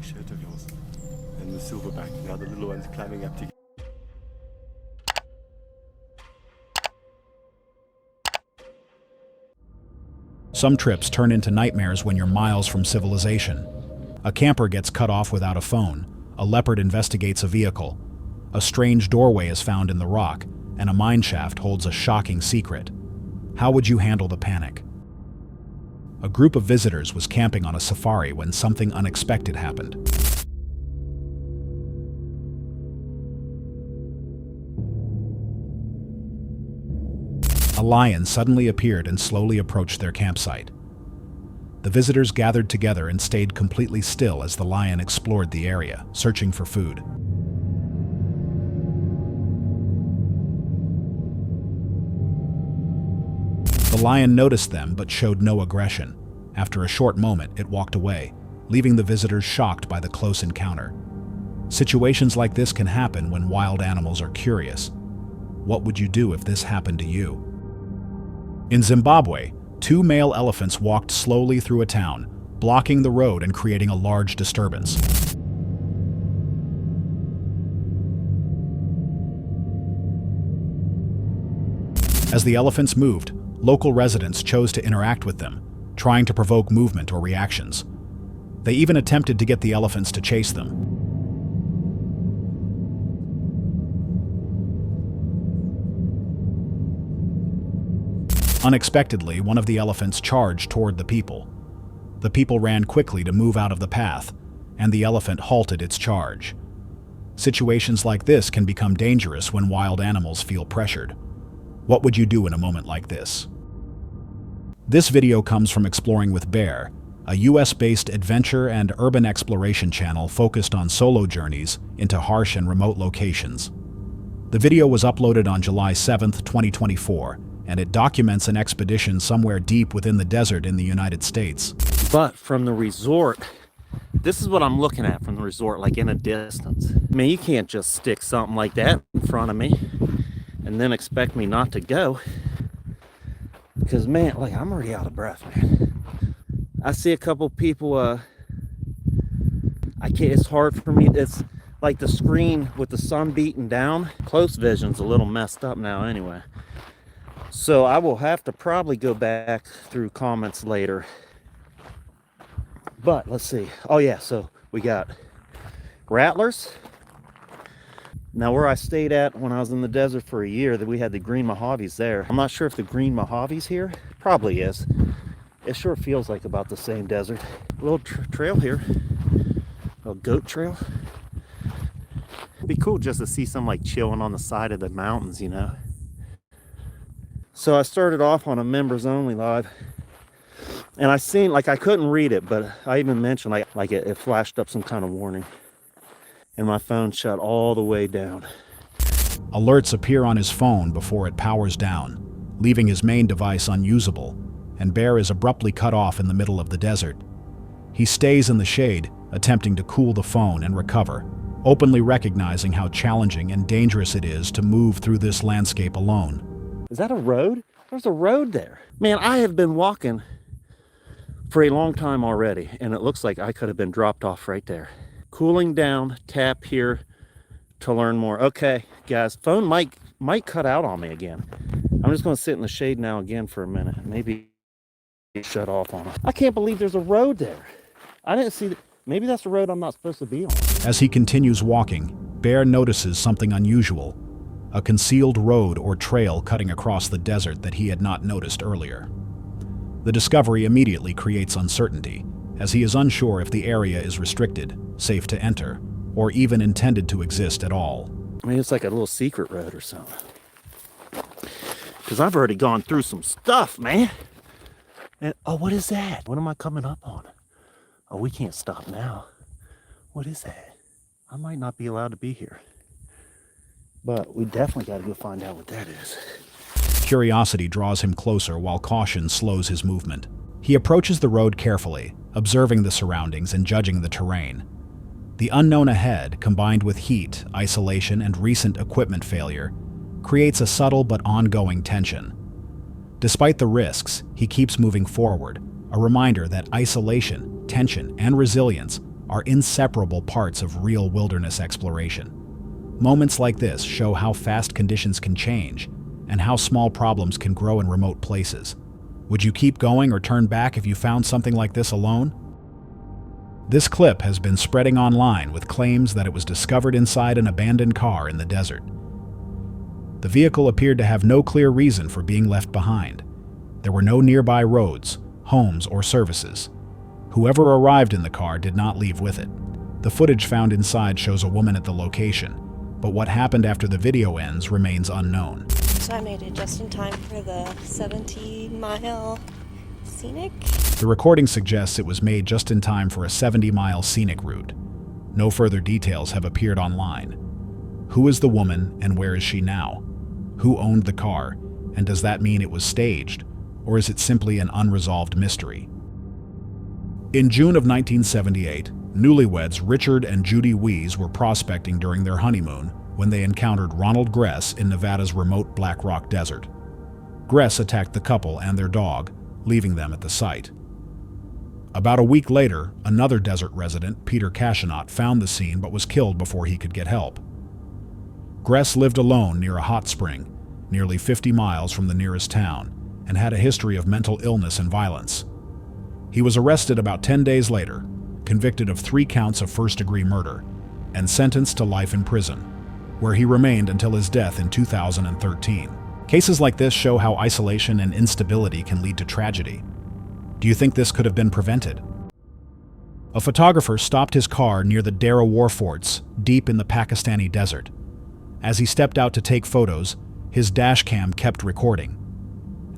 Shirt of yours. And the silverback. Now the little one's climbing up to get. Some trips turn into nightmares when you're miles from civilization. A camper gets cut off without a phone, a leopard investigates a vehicle, a strange doorway is found in the rock, and a mine shaft holds a shocking secret. How would you handle the panic? A group of visitors was camping on a safari when something unexpected happened. A lion suddenly appeared and slowly approached their campsite. The visitors gathered together and stayed completely still as the lion explored the area, searching for food. The lion noticed them but showed no aggression. After a short moment, it walked away, leaving the visitors shocked by the close encounter. Situations like this can happen when wild animals are curious. What would you do if this happened to you? In Zimbabwe, 2 male elephants walked slowly through a town, blocking the road and creating a large disturbance. As the elephants moved, local residents chose to interact with them, trying to provoke movement or reactions. They even attempted to get the elephants to chase them. Unexpectedly, one of the elephants charged toward the people. The people ran quickly to move out of the path, and the elephant halted its charge. Situations like this can become dangerous when wild animals feel pressured. What would you do in a moment like this? This video comes from Exploring with Bear, a US-based adventure and urban exploration channel focused on solo journeys into harsh and remote locations. The video was uploaded on July 7, 2024, and it documents an expedition somewhere deep within the desert in the United States. But from the resort, this is what I'm looking at from the resort, like in a distance. I mean, you can't just stick something like that in front of me and then expect me not to go. Because, man, like, I'm already out of breath, man. I see a couple people, I can't, it's hard for me. It's like the screen with the sun beating down. Close vision's a little messed up now anyway. So I will have to probably go back through comments later. But let's see. Oh yeah, so we got rattlers. Now where I stayed at when I was in the desert for a year, that we had the green Mojaves there. I'm not sure if the green Mojaves here, probably is. It sure feels like about the same desert. A little trail here, a little goat trail. It'd be cool just to see some like chilling on the side of the mountains, you know. So I started off on a members only live, and I seen, like, I couldn't read it, but I even mentioned like it flashed up some kind of warning, and my phone shut all the way down. Alerts appear on his phone before it powers down, leaving his main device unusable, and Bear is abruptly cut off in the middle of the desert. He stays in the shade, attempting to cool the phone and recover, openly recognizing how challenging and dangerous it is to move through this landscape alone. Is that a road? There's a road there. Man, I have been walking for a long time already, and it looks like I could have been dropped off right there. Cooling down, tap here to learn more. Okay, guys, phone might cut out on me again. I'm just going to sit in the shade now again for a minute. Maybe shut off on it. I can't believe there's a road there. I didn't see that. Maybe that's the road I'm not supposed to be on. As he continues walking, Bear notices something unusual. A concealed road or trail cutting across the desert that he had not noticed earlier. The discovery immediately creates uncertainty, as he is unsure if the area is restricted, safe to enter, or even intended to exist at all. I mean, it's like a little secret road or something. Because I've already gone through some stuff, man. And, oh, what is that? What am I coming up on? Oh, we can't stop now. What is that? I might not be allowed to be here. But we definitely got to go find out what that is. Curiosity draws him closer while caution slows his movement. He approaches the road carefully, observing the surroundings and judging the terrain. The unknown ahead, combined with heat, isolation, and recent equipment failure, creates a subtle but ongoing tension. Despite the risks, he keeps moving forward, a reminder that isolation, tension, and resilience are inseparable parts of real wilderness exploration. Moments like this show how fast conditions can change and how small problems can grow in remote places. Would you keep going or turn back if you found something like this alone? This clip has been spreading online with claims that it was discovered inside an abandoned car in the desert. The vehicle appeared to have no clear reason for being left behind. There were no nearby roads, homes, or services. Whoever arrived in the car did not leave with it. The footage found inside shows a woman at the location, but what happened after the video ends remains unknown. So I made it just in time for the 70-mile scenic. The recording suggests it was made just in time for a 70-mile scenic route. No further details have appeared online. Who is the woman and where is she now? Who owned the car, and does that mean it was staged, or is it simply an unresolved mystery? In June of 1978, newlyweds Richard and Judy Wees were prospecting during their honeymoon when they encountered Ronald Gress in Nevada's remote Black Rock Desert. Gress attacked the couple and their dog, leaving them at the site. About a week later, another desert resident, Peter Cashinot, found the scene but was killed before he could get help. Gress lived alone near a hot spring, nearly 50 miles from the nearest town, and had a history of mental illness and violence. He was arrested about 10 days later, convicted of 3 counts of first-degree murder, and sentenced to life in prison, where he remained until his death in 2013. Cases like this show how isolation and instability can lead to tragedy. Do you think this could have been prevented? A photographer stopped his car near the Dara War Forts, deep in the Pakistani desert. As he stepped out to take photos, his dash cam kept recording.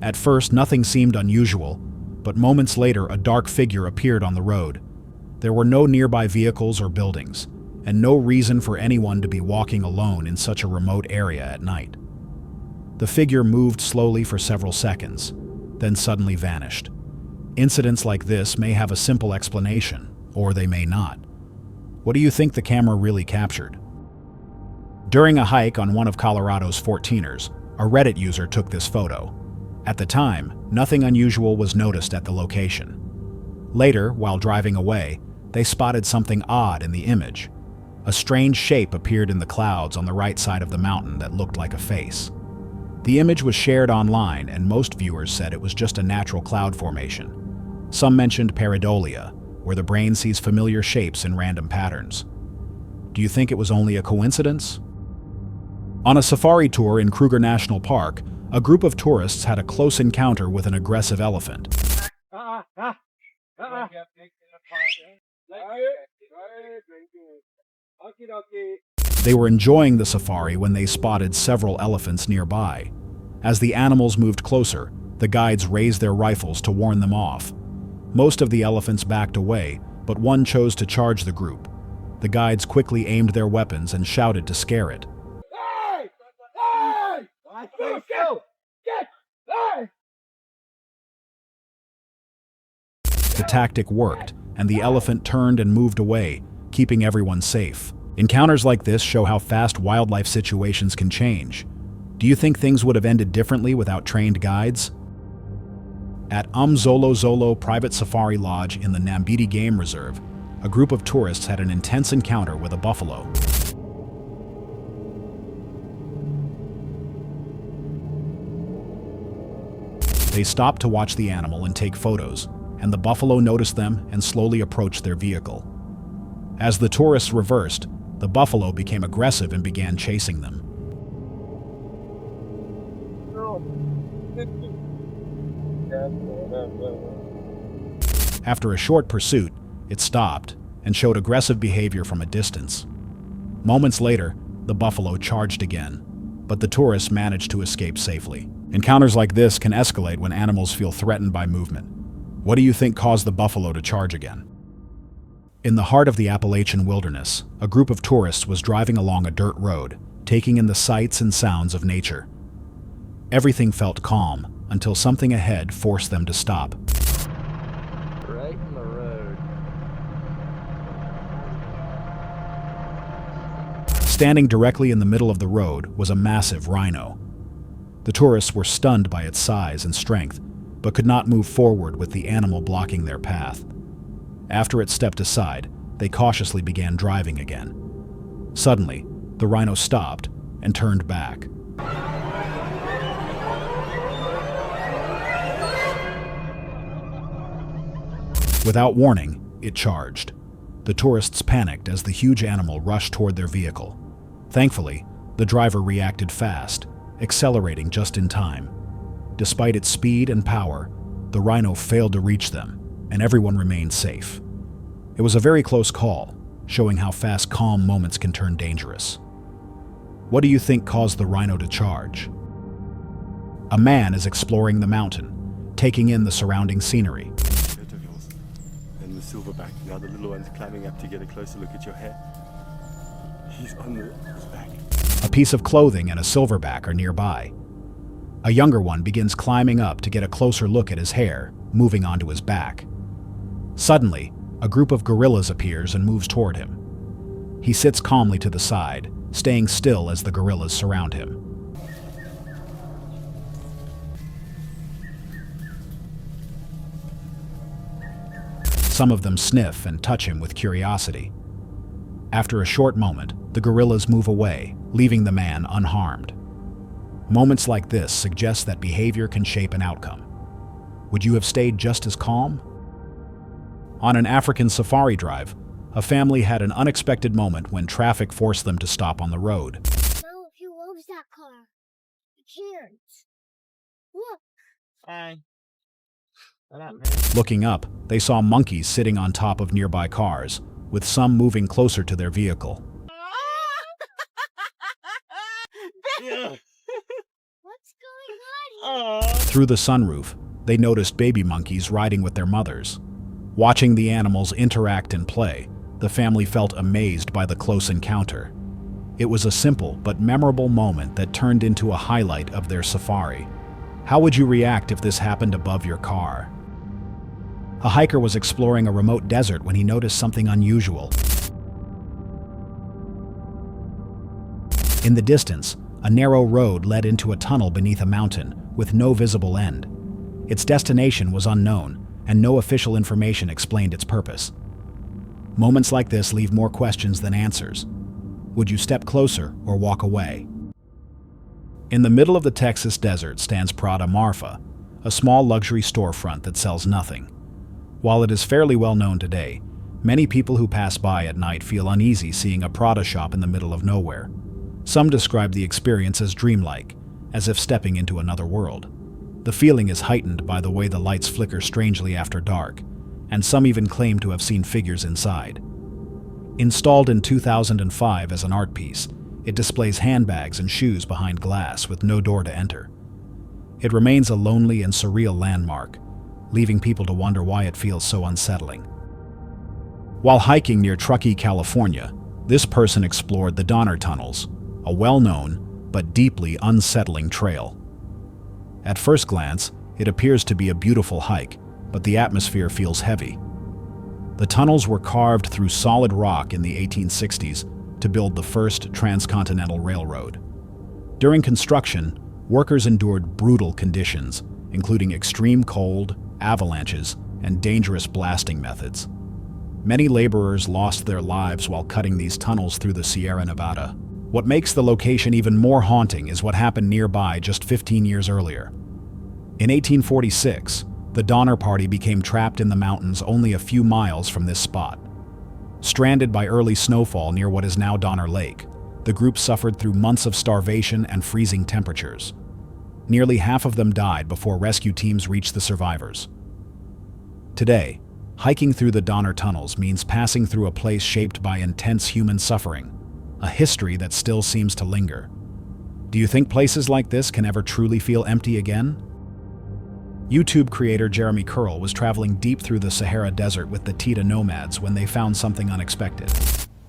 At first, nothing seemed unusual, but moments later, a dark figure appeared on the road. There were no nearby vehicles or buildings, and no reason for anyone to be walking alone in such a remote area at night. The figure moved slowly for several seconds, then suddenly vanished. Incidents like this may have a simple explanation, or they may not. What do you think the camera really captured? During a hike on one of Colorado's 14ers, a Reddit user took this photo. At the time, nothing unusual was noticed at the location. Later, while driving away, they spotted something odd in the image. A strange shape appeared in the clouds on the right side of the mountain that looked like a face. The image was shared online, and most viewers said it was just a natural cloud formation. Some mentioned pareidolia, where the brain sees familiar shapes in random patterns. Do you think it was only a coincidence? On a safari tour in Kruger National Park, a group of tourists had a close encounter with an aggressive elephant. They were enjoying the safari when they spotted several elephants nearby. As the animals moved closer, the guides raised their rifles to warn them off. Most of the elephants backed away, but one chose to charge the group. The guides quickly aimed their weapons and shouted to scare it. The tactic worked, and the elephant turned and moved away, keeping everyone safe. Encounters like this show how fast wildlife situations can change. Do you think things would have ended differently without trained guides? At Zolo Zolo Private Safari Lodge in the Nambiti Game Reserve, a group of tourists had an intense encounter with a buffalo. They stopped to watch the animal and take photos, and the buffalo noticed them and slowly approached their vehicle. As the tourists reversed, the buffalo became aggressive and began chasing them. After a short pursuit, it stopped and showed aggressive behavior from a distance. Moments later, the buffalo charged again, but the tourists managed to escape safely. Encounters like this can escalate when animals feel threatened by movement. What do you think caused the buffalo to charge again? In the heart of the Appalachian wilderness, a group of tourists was driving along a dirt road, taking in the sights and sounds of nature. Everything felt calm until something ahead forced them to stop. Right in the road. Standing directly in the middle of the road was a massive rhino. The tourists were stunned by its size and strength, but could not move forward with the animal blocking their path. After it stepped aside, they cautiously began driving again. Suddenly, the rhino stopped and turned back. Without warning, it charged. The tourists panicked as the huge animal rushed toward their vehicle. Thankfully, the driver reacted fast, accelerating just in time. Despite its speed and power, the rhino failed to reach them, and everyone remained safe. It was a very close call, showing how fast calm moments can turn dangerous. What do you think caused the rhino to charge? A man is exploring the mountain, taking in the surrounding scenery. And the silverback, now the little one's climbing up to get a closer look at your hair. He's on his back. A piece of clothing and a silverback are nearby. A younger one begins climbing up to get a closer look at his hair, moving onto his back. Suddenly, a group of gorillas appears and moves toward him. He sits calmly to the side, staying still as the gorillas surround him. Some of them sniff and touch him with curiosity. After a short moment, the gorillas move away, leaving the man unharmed. Moments like this suggest that behavior can shape an outcome. Would you have stayed just as calm? On an African safari drive, a family had an unexpected moment when traffic forced them to stop on the road. Now who owns that car? The kids. Look. Hey. What up, man? Looking up, they saw monkeys sitting on top of nearby cars, with some moving closer to their vehicle. What's going on here? Through the sunroof, they noticed baby monkeys riding with their mothers. Watching the animals interact and play, the family felt amazed by the close encounter. It was a simple but memorable moment that turned into a highlight of their safari. How would you react if this happened above your car? A hiker was exploring a remote desert when he noticed something unusual. In the distance, a narrow road led into a tunnel beneath a mountain with no visible end. Its destination was unknown, and no official information explained its purpose. Moments like this leave more questions than answers. Would you step closer or walk away? In the middle of the Texas desert stands Prada Marfa, a small luxury storefront that sells nothing. While it is fairly well known today, many people who pass by at night feel uneasy seeing a Prada shop in the middle of nowhere. Some describe the experience as dreamlike, as if stepping into another world. The feeling is heightened by the way the lights flicker strangely after dark, and some even claim to have seen figures inside. Installed in 2005 as an art piece, it displays handbags and shoes behind glass with no door to enter. It remains a lonely and surreal landmark, leaving people to wonder why it feels so unsettling. While hiking near Truckee, California, this person explored the Donner Tunnels, a well-known but deeply unsettling trail. At first glance, it appears to be a beautiful hike, but the atmosphere feels heavy. The tunnels were carved through solid rock in the 1860s to build the first transcontinental railroad. During construction, workers endured brutal conditions, including extreme cold, avalanches, and dangerous blasting methods. Many laborers lost their lives while cutting these tunnels through the Sierra Nevada. What makes the location even more haunting is what happened nearby just 15 years earlier. In 1846, the Donner Party became trapped in the mountains only a few miles from this spot. Stranded by early snowfall near what is now Donner Lake, the group suffered through months of starvation and freezing temperatures. Nearly half of them died before rescue teams reached the survivors. Today, hiking through the Donner tunnels means passing through a place shaped by intense human suffering, a history that still seems to linger. Do you think places like this can ever truly feel empty again? YouTube creator Jeremy Curl was traveling deep through the Sahara Desert with the Tita nomads when they found something unexpected.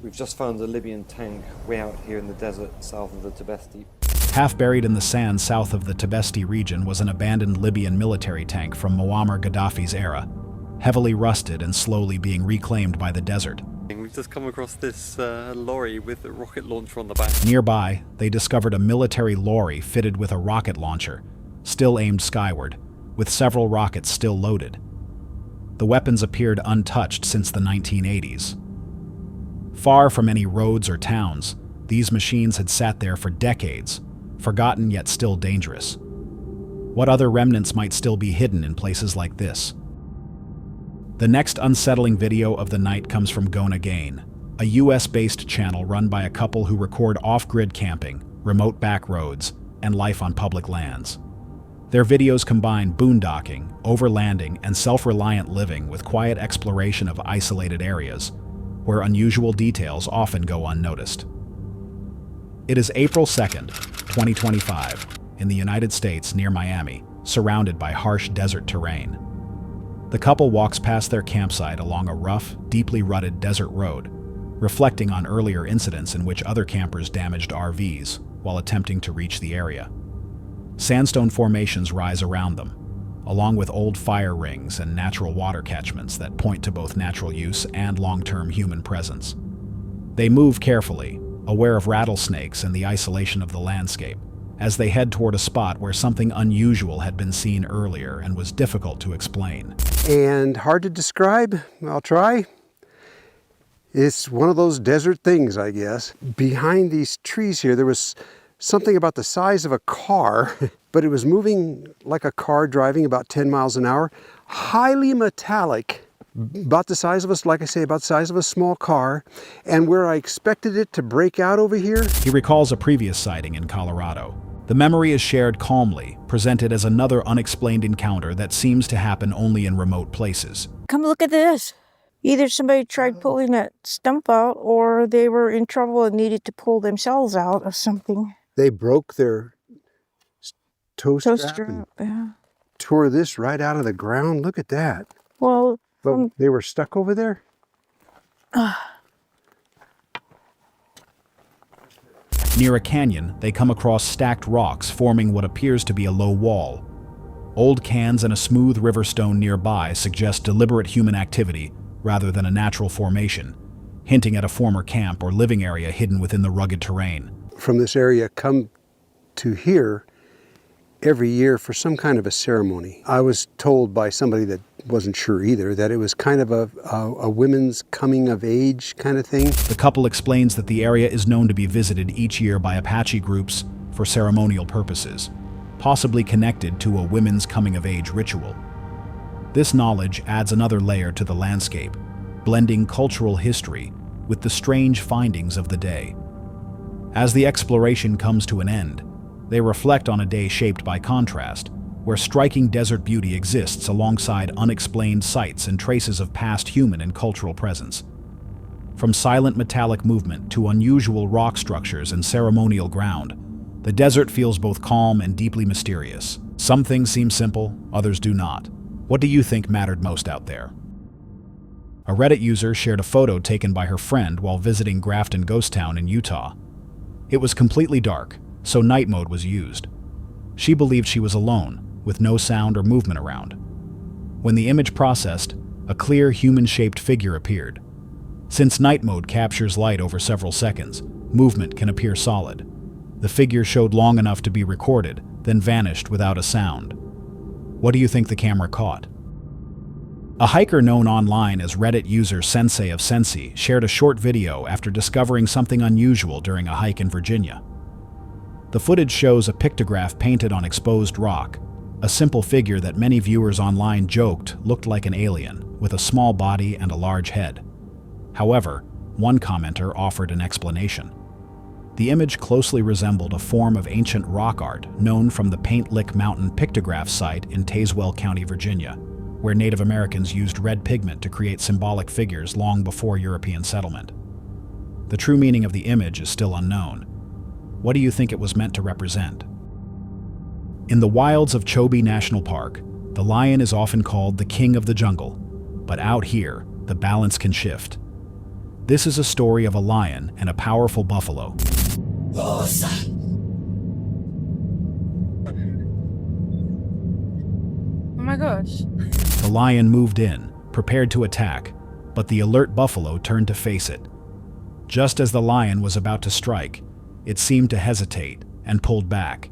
We've just found a Libyan tank way out here in the desert south of the Tibesti. Half buried in the sand south of the Tibesti region was an abandoned Libyan military tank from Muammar Gaddafi's era, heavily rusted and slowly being reclaimed by the desert. We've just come across this lorry with a rocket launcher on the back. Nearby, they discovered a military lorry fitted with a rocket launcher, still aimed skyward, with several rockets still loaded. The weapons appeared untouched since the 1980s. Far from any roads or towns, these machines had sat there for decades, forgotten yet still dangerous. What other remnants might still be hidden in places like this? The next unsettling video of the night comes from Gona Gain, a US-based channel run by a couple who record off-grid camping, remote back roads, and life on public lands. Their videos combine boondocking, overlanding, and self-reliant living with quiet exploration of isolated areas, where unusual details often go unnoticed. It is April 2nd, 2025, in the United States near Miami, surrounded by harsh desert terrain. The couple walks past their campsite along a rough, deeply rutted desert road, reflecting on earlier incidents in which other campers damaged RVs while attempting to reach the area. Sandstone formations rise around them, along with old fire rings and natural water catchments that point to both natural use and long-term human presence. They move carefully, aware of rattlesnakes and the isolation of the landscape, as they head toward a spot where something unusual had been seen earlier and was difficult to explain. And hard to describe. I'll try. It's one of those desert things, I guess. Behind these trees here, there was something about the size of a car, but it was moving like a car driving about 10 miles an hour. Highly metallic, about the size of a, like I say, about the size of a small car. And where I expected it to break out over here. He recalls a previous sighting in Colorado. The memory is shared calmly, presented as another unexplained encounter that seems to happen only in remote places. Come look at this. Either somebody tried pulling that stump out or they were in trouble and needed to pull themselves out of something. They broke their toe strap and yeah. tore this right out of the ground. Look at that. Well, But they were stuck over there? Near a canyon, they come across stacked rocks forming what appears to be a low wall. Old cans and a smooth river stone nearby suggest deliberate human activity rather than a natural formation, hinting at a former camp or living area hidden within the rugged terrain. From this area come to here every year for some kind of a ceremony. I was told by somebody that wasn't sure either that it was kind of a women's coming of age kind of thing. The couple explains that the area is known to be visited each year by Apache groups for ceremonial purposes, possibly connected to a women's coming of age ritual. This knowledge adds another layer to the landscape, blending cultural history with the strange findings of the day. As the exploration comes to an end, they reflect on a day shaped by contrast, where striking desert beauty exists alongside unexplained sights and traces of past human and cultural presence. From silent metallic movement to unusual rock structures and ceremonial ground, the desert feels both calm and deeply mysterious. Some things seem simple, others do not. What do you think mattered most out there? A Reddit user shared a photo taken by her friend while visiting Grafton Ghost Town in Utah. It was completely dark, so night mode was used. She believed she was alone, with no sound or movement around. When the image processed, a clear human-shaped figure appeared. Since night mode captures light over several seconds, movement can appear solid. The figure showed long enough to be recorded, then vanished without a sound. What do you think the camera caught? A hiker known online as Reddit user Sensei of Sensi shared a short video after discovering something unusual during a hike in Virginia. The footage shows a pictograph painted on exposed rock, a simple figure that many viewers online joked looked like an alien, with a small body and a large head. However, one commenter offered an explanation. The image closely resembled a form of ancient rock art known from the Paint Lick Mountain pictograph site in Tazewell County, Virginia, where Native Americans used red pigment to create symbolic figures long before European settlement. The true meaning of the image is still unknown. What do you think it was meant to represent? In the wilds of Chobe National Park, the lion is often called the king of the jungle, but out here, the balance can shift. This is a story of a lion and a powerful buffalo. Oh my gosh. The lion moved in, prepared to attack, but the alert buffalo turned to face it. Just as the lion was about to strike, it seemed to hesitate and pulled back.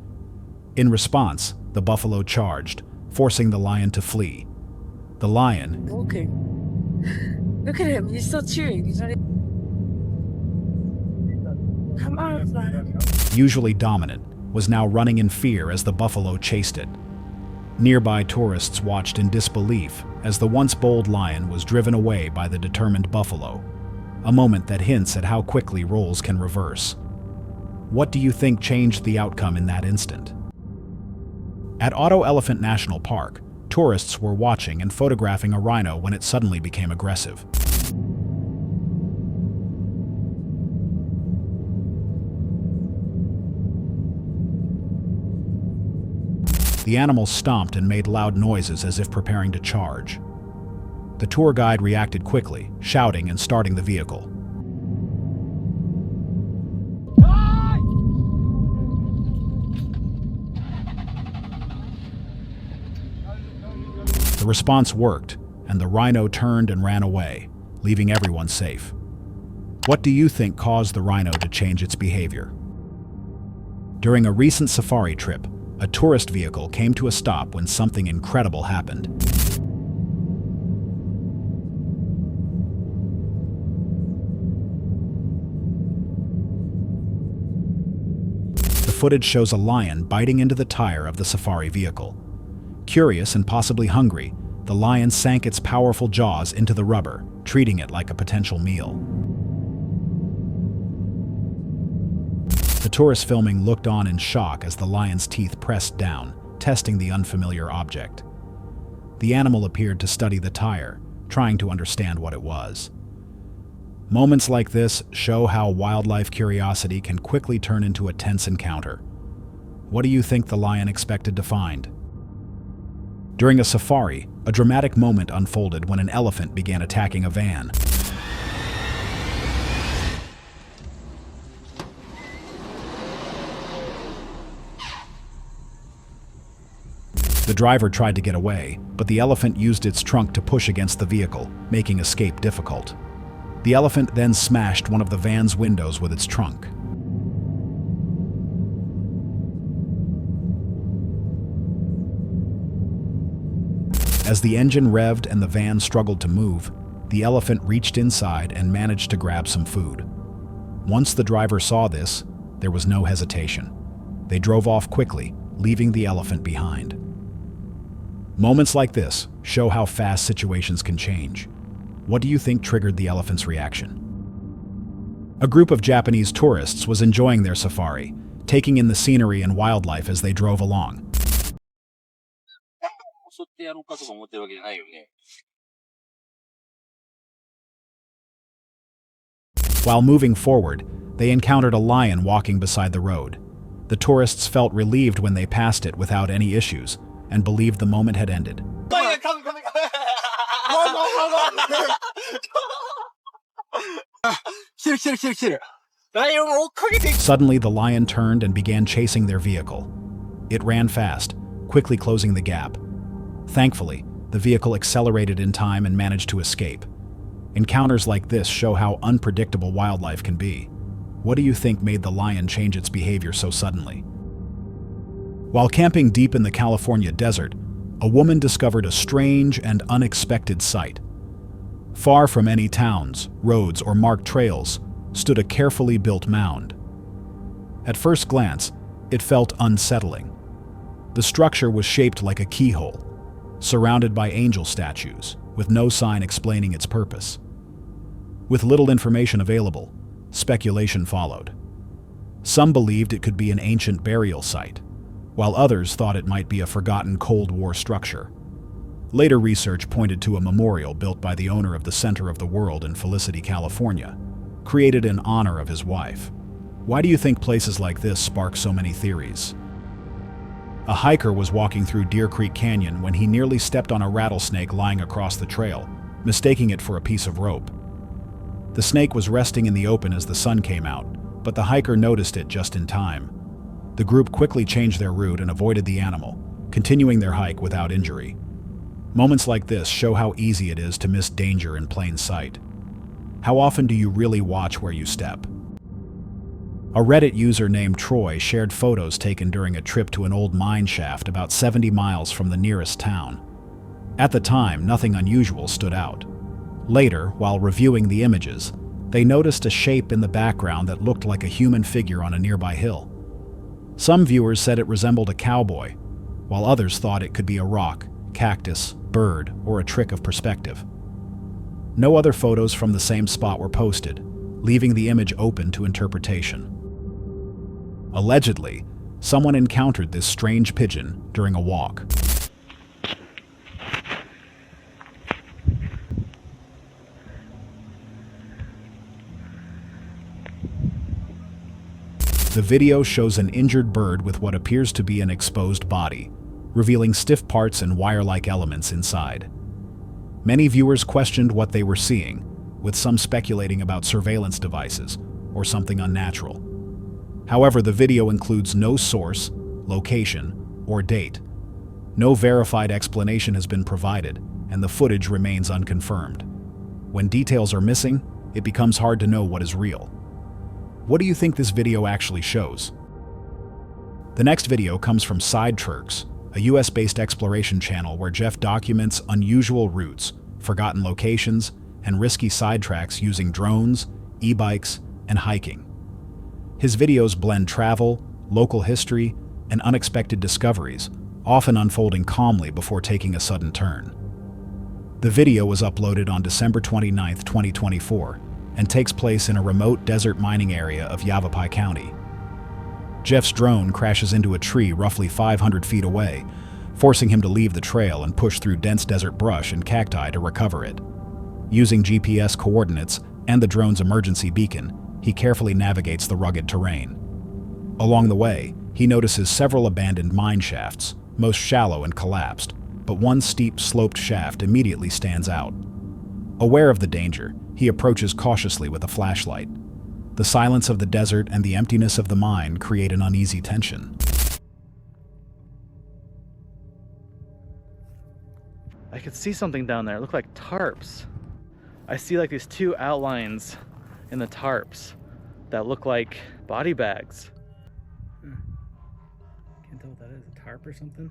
In response, the buffalo charged, forcing the lion to flee. The lion, Okay. Look at him. He's still chewing. He's not even... Come on. usually dominant, was now running in fear as the buffalo chased it. Nearby tourists watched in disbelief as the once bold lion was driven away by the determined buffalo, a moment that hints at how quickly roles can reverse. What do you think changed the outcome in that instant? At Otto Elephant National Park, tourists were watching and photographing a rhino when it suddenly became aggressive. The animal stomped and made loud noises as if preparing to charge. The tour guide reacted quickly, shouting and starting the vehicle. The response worked, and the rhino turned and ran away, leaving everyone safe. What do you think caused the rhino to change its behavior? During a recent safari trip, a tourist vehicle came to a stop when something incredible happened. The footage shows a lion biting into the tire of the safari vehicle. Curious and possibly hungry, the lion sank its powerful jaws into the rubber, treating it like a potential meal. The tourist filming looked on in shock as the lion's teeth pressed down, testing the unfamiliar object. The animal appeared to study the tire, trying to understand what it was. Moments like this show how wildlife curiosity can quickly turn into a tense encounter. What do you think the lion expected to find? During a safari, a dramatic moment unfolded when an elephant began attacking a van. The driver tried to get away, but the elephant used its trunk to push against the vehicle, making escape difficult. The elephant then smashed one of the van's windows with its trunk. As the engine revved and the van struggled to move, the elephant reached inside and managed to grab some food. Once the driver saw this, there was no hesitation. They drove off quickly, leaving the elephant behind. Moments like this show how fast situations can change. What do you think triggered the elephant's reaction? A group of Japanese tourists was enjoying their safari, taking in the scenery and wildlife as they drove along. While moving forward, they encountered a lion walking beside the road. The tourists felt relieved when they passed it without any issues, and believed the moment had ended. Suddenly, the lion turned and began chasing their vehicle. It ran fast, quickly closing the gap. Thankfully, the vehicle accelerated in time and managed to escape. Encounters like this show how unpredictable wildlife can be. What do you think made the lion change its behavior so suddenly? While camping deep in the California desert, a woman discovered a strange and unexpected sight. Far from any towns, roads, or marked trails stood a carefully built mound. At first glance, it felt unsettling. The structure was shaped like a keyhole, surrounded by angel statues, with no sign explaining its purpose. With little information available, speculation followed. Some believed it could be an ancient burial site, while others thought it might be a forgotten Cold War structure. Later research pointed to a memorial built by the owner of the Center of the World in Felicity, California, created in honor of his wife. Why do you think places like this spark so many theories? A hiker was walking through Deer Creek Canyon when he nearly stepped on a rattlesnake lying across the trail, mistaking it for a piece of rope. The snake was resting in the open as the sun came out, but the hiker noticed it just in time. The group quickly changed their route and avoided the animal, continuing their hike without injury. Moments like this show how easy it is to miss danger in plain sight. How often do you really watch where you step? A Reddit user named Troy shared photos taken during a trip to an old mine shaft about 70 miles from the nearest town. At the time, nothing unusual stood out. Later, while reviewing the images, they noticed a shape in the background that looked like a human figure on a nearby hill. Some viewers said it resembled a cowboy, while others thought it could be a rock, cactus, bird, or a trick of perspective. No other photos from the same spot were posted, leaving the image open to interpretation. Allegedly, someone encountered this strange pigeon during a walk. The video shows an injured bird with what appears to be an exposed body, revealing stiff parts and wire-like elements inside. Many viewers questioned what they were seeing, with some speculating about surveillance devices or something unnatural. However, the video includes no source, location, or date. No verified explanation has been provided, and the footage remains unconfirmed. When details are missing, it becomes hard to know what is real. What do you think this video actually shows? The next video comes from Sightings, a US-based exploration channel where Jeff documents unusual routes, forgotten locations, and risky sidetracks using drones, e-bikes, and hiking. His videos blend travel, local history, and unexpected discoveries, often unfolding calmly before taking a sudden turn. The video was uploaded on December 29, 2024, and takes place in a remote desert mining area of Yavapai County. Jeff's drone crashes into a tree roughly 500 feet away, forcing him to leave the trail and push through dense desert brush and cacti to recover it. Using GPS coordinates and the drone's emergency beacon, he carefully navigates the rugged terrain. Along the way, he notices several abandoned mine shafts, most shallow and collapsed, but one steep sloped shaft immediately stands out. Aware of the danger, he approaches cautiously with a flashlight. The silence of the desert and the emptiness of the mine create an uneasy tension. I could see something down there. It looked like tarps. I see like these two outlines in the tarps that look like body bags. Can't tell what that is, a tarp or something?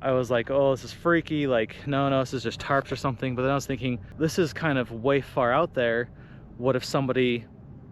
I was like, oh, this is freaky, like, no, this is just tarps or something. But then I was thinking, this is kind of way far out there. What if somebody,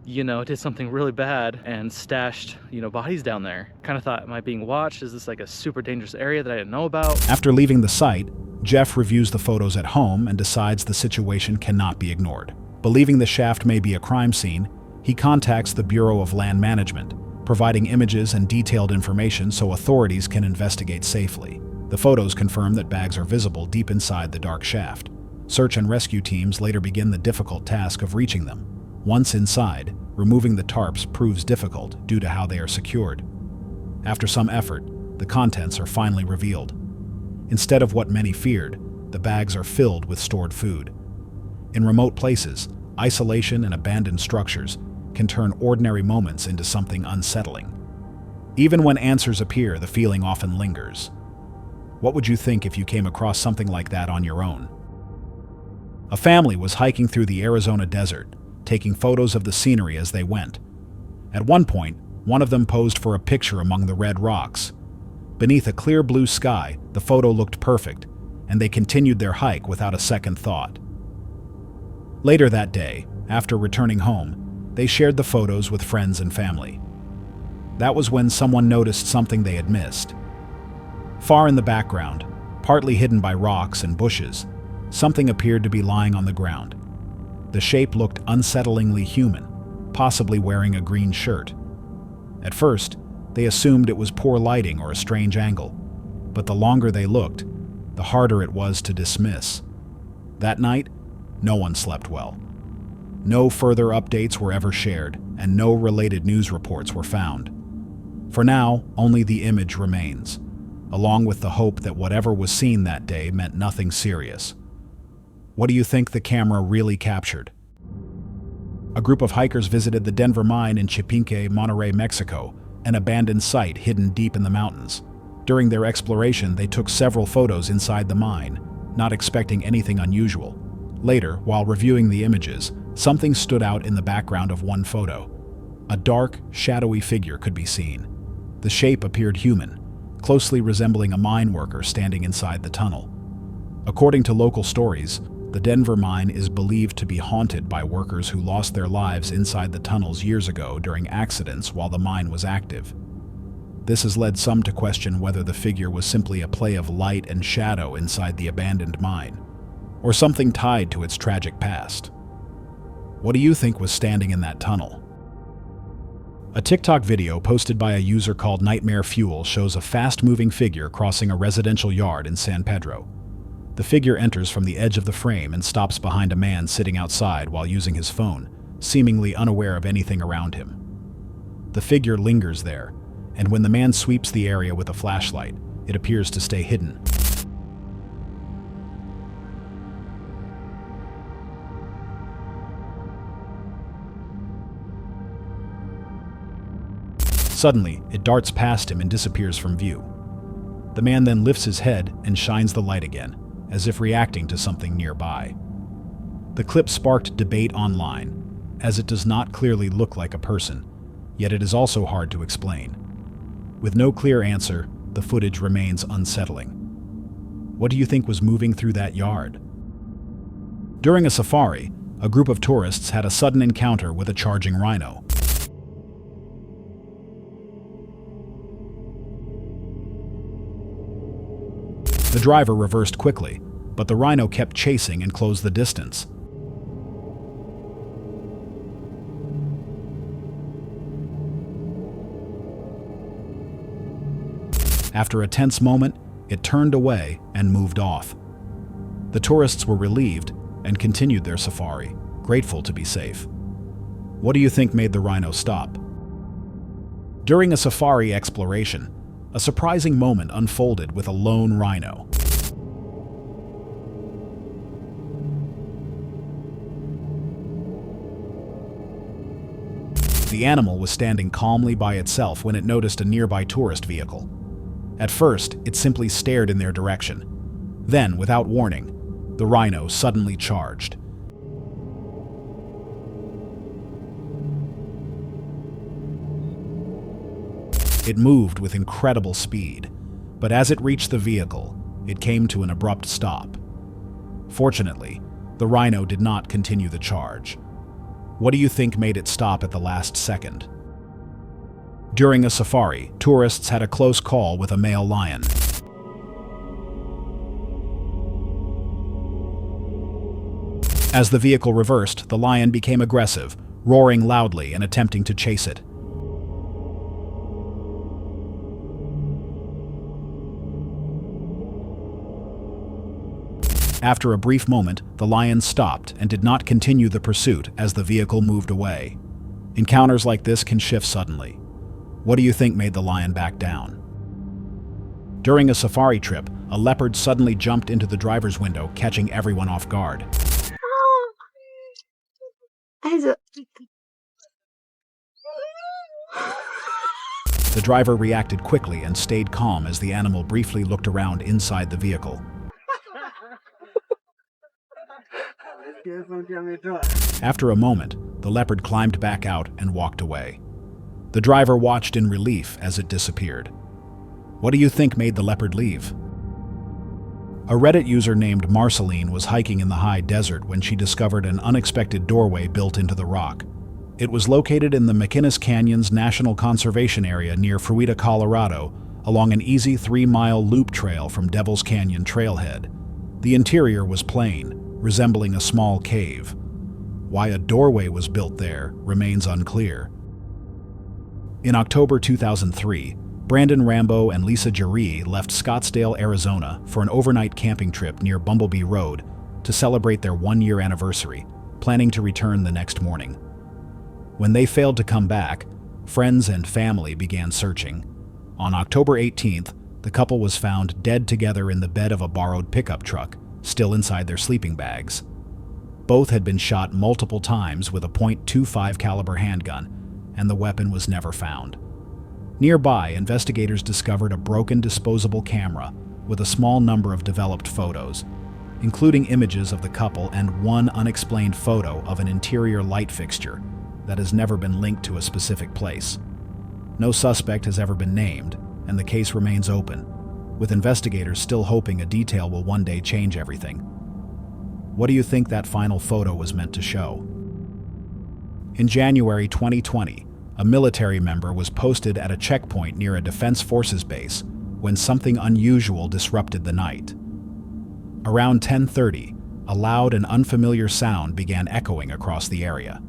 did something really bad and stashed, bodies down there? Kind of thought, am I being watched? Is this like a super dangerous area that I didn't know about? After leaving the site, Jeff reviews the photos at home and decides the situation cannot be ignored. Believing the shaft may be a crime scene, he contacts the Bureau of Land Management, providing images and detailed information so authorities can investigate safely. The photos confirm that bags are visible deep inside the dark shaft. Search and rescue teams later begin the difficult task of reaching them. Once inside, removing the tarps proves difficult due to how they are secured. After some effort, the contents are finally revealed. Instead of what many feared, the bags are filled with stored food. In remote places, isolation and abandoned structures can turn ordinary moments into something unsettling. Even when answers appear, the feeling often lingers. What would you think if you came across something like that on your own? A family was hiking through the Arizona desert, taking photos of the scenery as they went. At one point, one of them posed for a picture among the red rocks. Beneath a clear blue sky, the photo looked perfect, and they continued their hike without a second thought. Later that day, after returning home, they shared the photos with friends and family. That was when someone noticed something they had missed. Far in the background, partly hidden by rocks and bushes, something appeared to be lying on the ground. The shape looked unsettlingly human, possibly wearing a green shirt. At first, they assumed it was poor lighting or a strange angle, but the longer they looked, the harder it was to dismiss. That night, no one slept well. No further updates were ever shared, and no related news reports were found. For now, only the image remains, along with the hope that whatever was seen that day meant nothing serious. What do you think the camera really captured? A group of hikers visited the Denver mine in Chipinque, Monterrey, Mexico, an abandoned site hidden deep in the mountains. During their exploration, they took several photos inside the mine, not expecting anything unusual. Later, while reviewing the images, something stood out in the background of one photo. A dark, shadowy figure could be seen. The shape appeared human, closely resembling a mine worker standing inside the tunnel. According to local stories, the Denver mine is believed to be haunted by workers who lost their lives inside the tunnels years ago during accidents while the mine was active. This has led some to question whether the figure was simply a play of light and shadow inside the abandoned mine, or something tied to its tragic past. What do you think was standing in that tunnel? A TikTok video posted by a user called Nightmare Fuel shows a fast-moving figure crossing a residential yard in San Pedro. The figure enters from the edge of the frame and stops behind a man sitting outside while using his phone, seemingly unaware of anything around him. The figure lingers there, and when the man sweeps the area with a flashlight, it appears to stay hidden. Suddenly, it darts past him and disappears from view. The man then lifts his head and shines the light again, as if reacting to something nearby. The clip sparked debate online, as it does not clearly look like a person, yet it is also hard to explain. With no clear answer, the footage remains unsettling. What do you think was moving through that yard? During a safari, a group of tourists had a sudden encounter with a charging rhino. The driver reversed quickly, but the rhino kept chasing and closed the distance. After a tense moment, it turned away and moved off. The tourists were relieved and continued their safari, grateful to be safe. What do you think made the rhino stop? During a safari exploration, a surprising moment unfolded with a lone rhino. The animal was standing calmly by itself when it noticed a nearby tourist vehicle. At first, it simply stared in their direction. Then, without warning, the rhino suddenly charged. It moved with incredible speed, but as it reached the vehicle, it came to an abrupt stop. Fortunately, the rhino did not continue the charge. What do you think made it stop at the last second? During a safari, tourists had a close call with a male lion. As the vehicle reversed, the lion became aggressive, roaring loudly and attempting to chase it. After a brief moment, the lion stopped and did not continue the pursuit as the vehicle moved away. Encounters like this can shift suddenly. What do you think made the lion back down? During a safari trip, a leopard suddenly jumped into the driver's window, catching everyone off guard. The driver reacted quickly and stayed calm as the animal briefly looked around inside the vehicle. After a moment, the leopard climbed back out and walked away. The driver watched in relief as it disappeared. What do you think made the leopard leave? A Reddit user named Marceline was hiking in the high desert when she discovered an unexpected doorway built into the rock. It was located in the McInnes Canyons National Conservation Area near Fruita, Colorado, along an easy 3-mile loop trail from Devil's Canyon trailhead. The interior was plain, resembling a small cave. Why a doorway was built there remains unclear. In October 2003, Brandon Rambo and Lisa Jaree left Scottsdale, Arizona for an overnight camping trip near Bumblebee Road to celebrate their 1-year anniversary, planning to return the next morning. When they failed to come back, friends and family began searching. On October 18th, the couple was found dead together in the bed of a borrowed pickup truck, still inside their sleeping bags. Both had been shot multiple times with a .25 caliber handgun, and the weapon was never found. Nearby, investigators discovered a broken disposable camera with a small number of developed photos, including images of the couple and one unexplained photo of an interior light fixture that has never been linked to a specific place. No suspect has ever been named, and the case remains open, with investigators still hoping a detail will one day change everything. What do you think that final photo was meant to show? In January 2020, a military member was posted at a checkpoint near a Defense Forces base when something unusual disrupted the night. Around 10:30, a loud and unfamiliar sound began echoing across the area.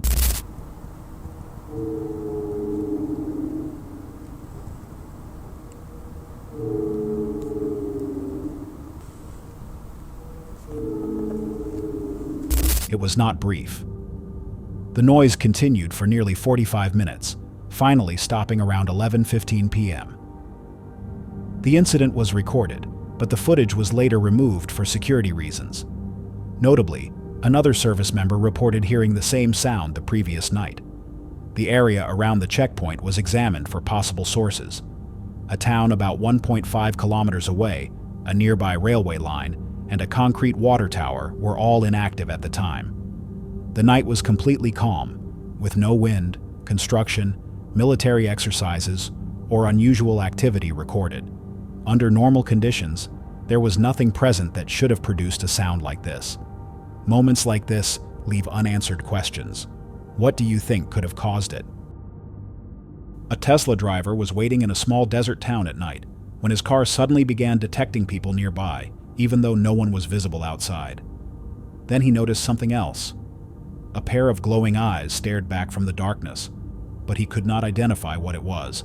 It was not brief. The noise continued for nearly 45 minutes, finally stopping around 11:15 p.m. The incident was recorded, but the footage was later removed for security reasons. Notably, another service member reported hearing the same sound the previous night. The area around the checkpoint was examined for possible sources. A town about 1.5 kilometers away, a nearby railway line, and a concrete water tower were all inactive at the time. The night was completely calm, with no wind, construction, military exercises, or unusual activity recorded. Under normal conditions, there was nothing present that should have produced a sound like this. Moments like this leave unanswered questions. What do you think could have caused it? A Tesla driver was waiting in a small desert town at night when his car suddenly began detecting people nearby, even though no one was visible outside. Then he noticed something else. A pair of glowing eyes stared back from the darkness, but he could not identify what it was.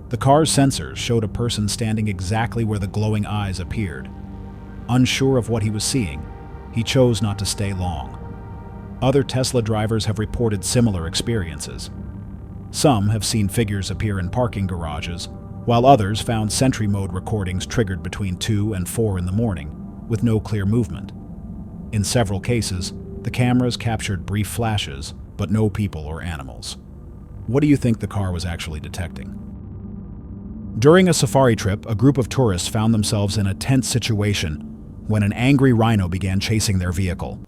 The car's sensors showed a person standing exactly where the glowing eyes appeared. Unsure of what he was seeing, he chose not to stay long. Other Tesla drivers have reported similar experiences. Some have seen figures appear in parking garages, while others found sentry mode recordings triggered between 2 and 4 in the morning, with no clear movement. In several cases, the cameras captured brief flashes, but no people or animals. What do you think the car was actually detecting? During a safari trip, a group of tourists found themselves in a tense situation when an angry rhino began chasing their vehicle.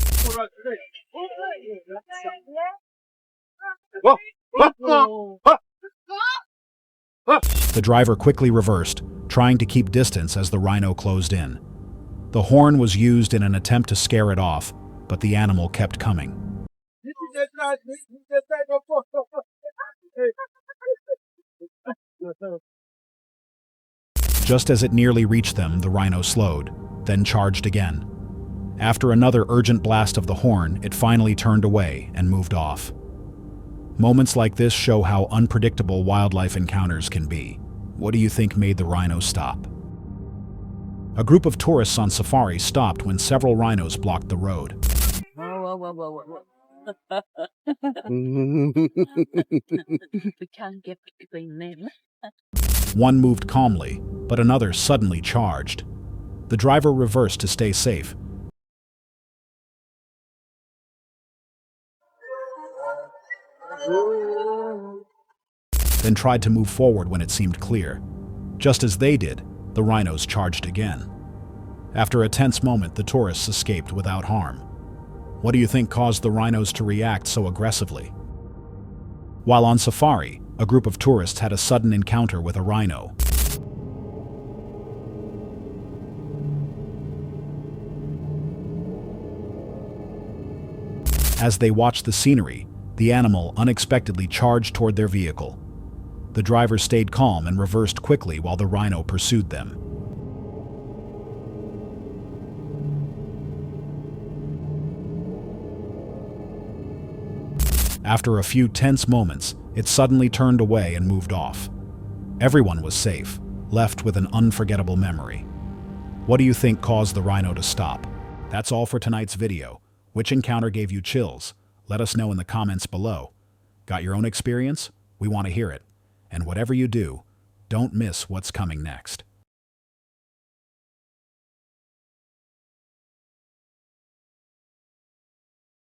The driver quickly reversed, trying to keep distance as the rhino closed in. The horn was used in an attempt to scare it off, but the animal kept coming. Just as it nearly reached them, the rhino slowed, then charged again. After another urgent blast of the horn, it finally turned away and moved off. Moments like this show how unpredictable wildlife encounters can be. What do you think made the rhino stop? A group of tourists on safari stopped when several rhinos blocked the road. We can't get between them. One moved calmly, but another suddenly charged. The driver reversed to stay safe. Then tried to move forward when it seemed clear. Just as they did, the rhinos charged again. After a tense moment, the tourists escaped without harm. What do you think caused the rhinos to react so aggressively? While on safari, a group of tourists had a sudden encounter with a rhino. As they watched the scenery, the animal unexpectedly charged toward their vehicle. The driver stayed calm and reversed quickly while the rhino pursued them. After a few tense moments, it suddenly turned away and moved off. Everyone was safe, left with an unforgettable memory. What do you think caused the rhino to stop? That's all for tonight's video. Which encounter gave you chills? Let us know in the comments below. Got your own experience? We want to hear it. And whatever you do, don't miss what's coming next.